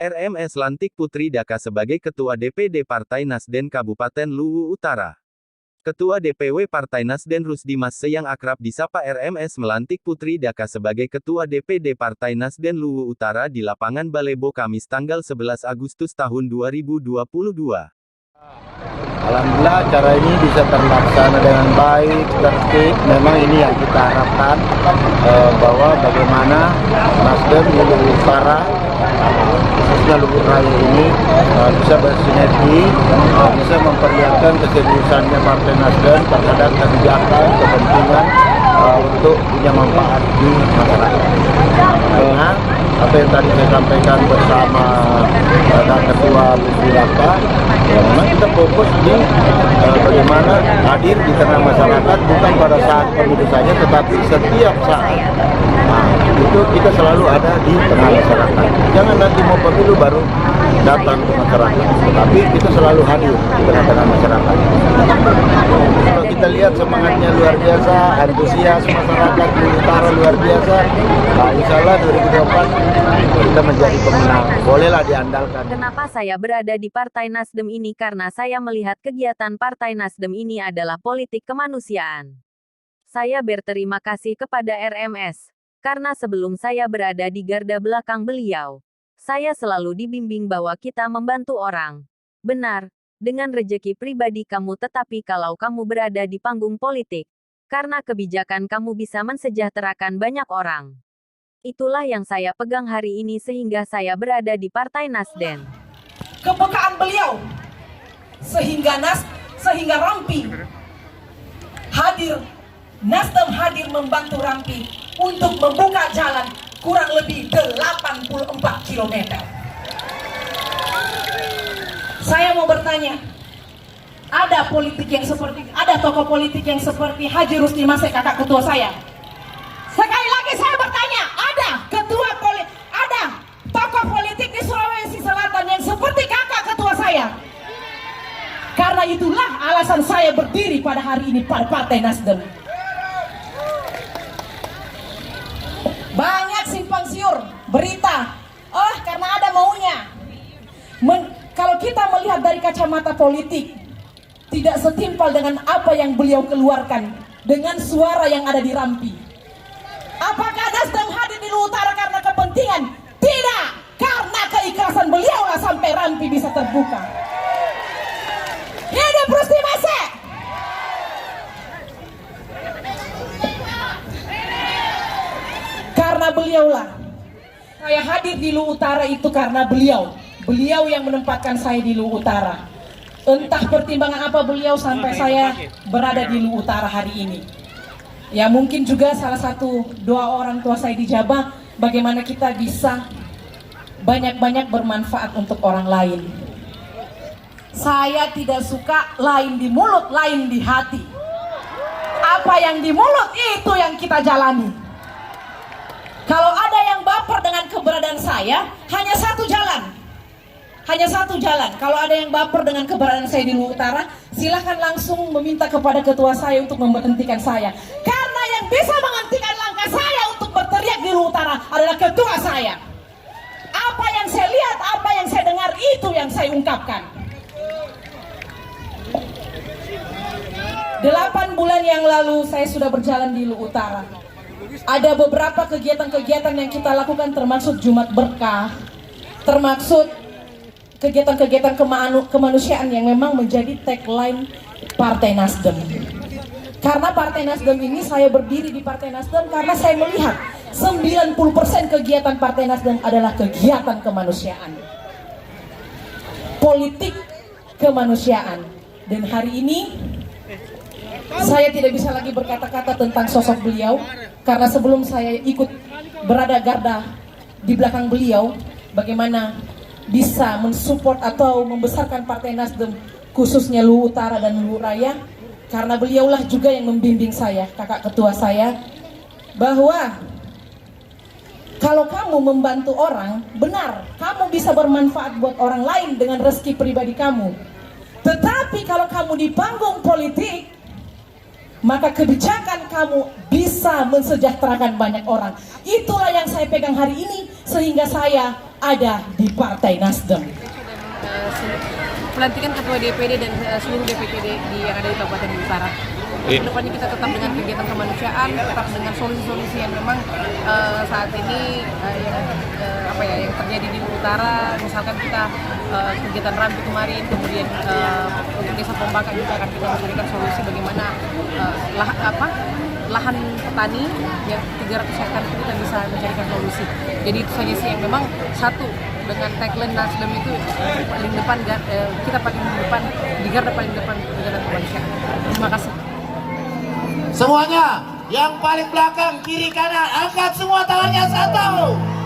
RMS lantik Putri Daka sebagai Ketua DPD Partai Nasdem Kabupaten Luwu Utara. Ketua DPW Partai Nasdem Rusdimas yang akrab disapa RMS melantik Putri Daka sebagai Ketua DPD Partai Nasdem Luwu Utara di lapangan Balebo Kamis tanggal 11 Agustus tahun 2022. Alhamdulillah acara ini bisa terlaksana dengan baik, tertib. Memang ini yang kita harapkan, bahwa bagaimana Nasdem Luwu Utara, khususnya Luwu Raya ini bisa bersinergi, bisa memperlihatkan keseriusannya Partai Nasdem terhadap kebijakan, kepentingan untuk punya manfaat di masyarakat. Karena apa yang tadi saya sampaikan bersama Ketua Putri Daka, memang kita fokus di bagaimana hadir di tengah masyarakat, bukan pada saat pemilu saja, tetapi setiap saat. Nah, itu kita selalu ada di tengah masyarakat. Jangan nanti mau pemilu baru datang ke masyarakat, tetapi kita selalu hadir di tengah-tengah masyarakat. Kalau kita lihat semangatnya luar biasa, antusias masyarakat di utara luar biasa. Nah, insya Allah 2024 kita menjadi pemenang. Bolehlah diandalkan. Kenapa saya berada di Partai Nasdem ini? Karena saya melihat kegiatan Partai Nasdem ini adalah politik kemanusiaan. Saya berterima kasih kepada RMS. Karena sebelum saya berada di garda belakang beliau, saya selalu dibimbing bahwa kita membantu orang. Benar, dengan rejeki pribadi kamu, tetapi kalau kamu berada di panggung politik, karena kebijakan kamu bisa mensejahterakan banyak orang. Itulah yang saya pegang hari ini sehingga saya berada di Partai Nasdem. Kepekaan beliau sehingga Rampi hadir, Nasdem hadir membantu Rampi untuk membuka jalan kurang lebih 84 km. Saya mau bertanya, ada tokoh politik yang seperti Haji Rusdimas, kakak ketua saya. Sekali lagi saya bertanya, ada tokoh politik di Sulawesi Selatan yang seperti kakak ketua saya? Karena itulah alasan saya berdiri pada hari ini pada Partai Nasdem. Banyak simpang siur berita, karena ada maunya. Kalau kita melihat dari kacamata politik, tidak setimpal dengan apa yang beliau keluarkan dengan suara yang ada di Rampi. Apakah Nasdem hadir di Luwu Utara karena kepentingan? Tidak, karena keikhlasan beliau lah sampai Rampi bisa terbuka. Hidup Rusdimas! Karena beliaulah saya hadir di Luwu Utara, itu karena beliau yang menempatkan saya di Luwu Utara. Entah pertimbangan apa beliau sampai saya berada di Luwu Utara hari ini. Ya mungkin juga salah satu doa orang tua saya di Jabah, bagaimana kita bisa banyak-banyak bermanfaat untuk orang lain. Saya tidak suka lain di mulut, lain di hati. Apa yang di mulut itu yang kita jalani. Kalau ada yang baper dengan keberadaan saya, hanya satu jalan. Kalau ada yang baper dengan keberadaan saya di Luwu Utara, silahkan langsung meminta kepada ketua saya untuk memberhentikan saya. Karena yang bisa menghentikan langkah saya untuk berteriak di Luwu Utara adalah ketua saya. Apa yang saya lihat, apa yang saya dengar, itu yang saya ungkapkan. 8 bulan yang lalu saya sudah berjalan di Luwu Utara. Ada beberapa kegiatan-kegiatan yang kita lakukan, termasuk Jumat Berkah, termasuk kegiatan-kegiatan kemanusiaan yang memang menjadi tagline Partai Nasdem. Karena Partai Nasdem ini, saya berdiri di Partai Nasdem karena saya melihat 90% kegiatan Partai Nasdem adalah kegiatan kemanusiaan, politik kemanusiaan. Dan hari ini saya tidak bisa lagi berkata-kata tentang sosok beliau, karena sebelum saya ikut berada garda di belakang beliau, bagaimana bisa mensupport atau membesarkan Partai Nasdem, khususnya Luwu Utara dan Luwu Raya, karena beliaulah juga yang membimbing saya, kakak ketua saya, bahwa kalau kamu membantu orang, benar, kamu bisa bermanfaat buat orang lain dengan rezeki pribadi kamu. Tetapi kalau kamu di panggung politik, maka kebijakan kamu bisa mensejahterakan banyak orang. Itulah yang saya pegang hari ini, sehingga saya ada di Partai Nasdem. Pelantikan Ketua DPD dan seluruh DPD yang ada di Kabupaten Utara. Kedepannya kita tetap dengan kegiatan kemanusiaan, tetap dengan solusi-solusi yang memang saat ini yang terjadi di Utara. Misalkan kita kegiatan Rampi kemarin, kemudian untuk Desa Pombaka juga akan kita mencarikan solusi bagaimana lahan petani yang 300 hektar itu kita bisa mencarikan solusi. Jadi itu saja sih yang memang satu dengan tagline Nasdem itu paling depan, kita paling depan di garda paling depan kegiatan kemanusiaan. Terima kasih. Semuanya yang paling belakang kiri kanan angkat semua tangannya, 1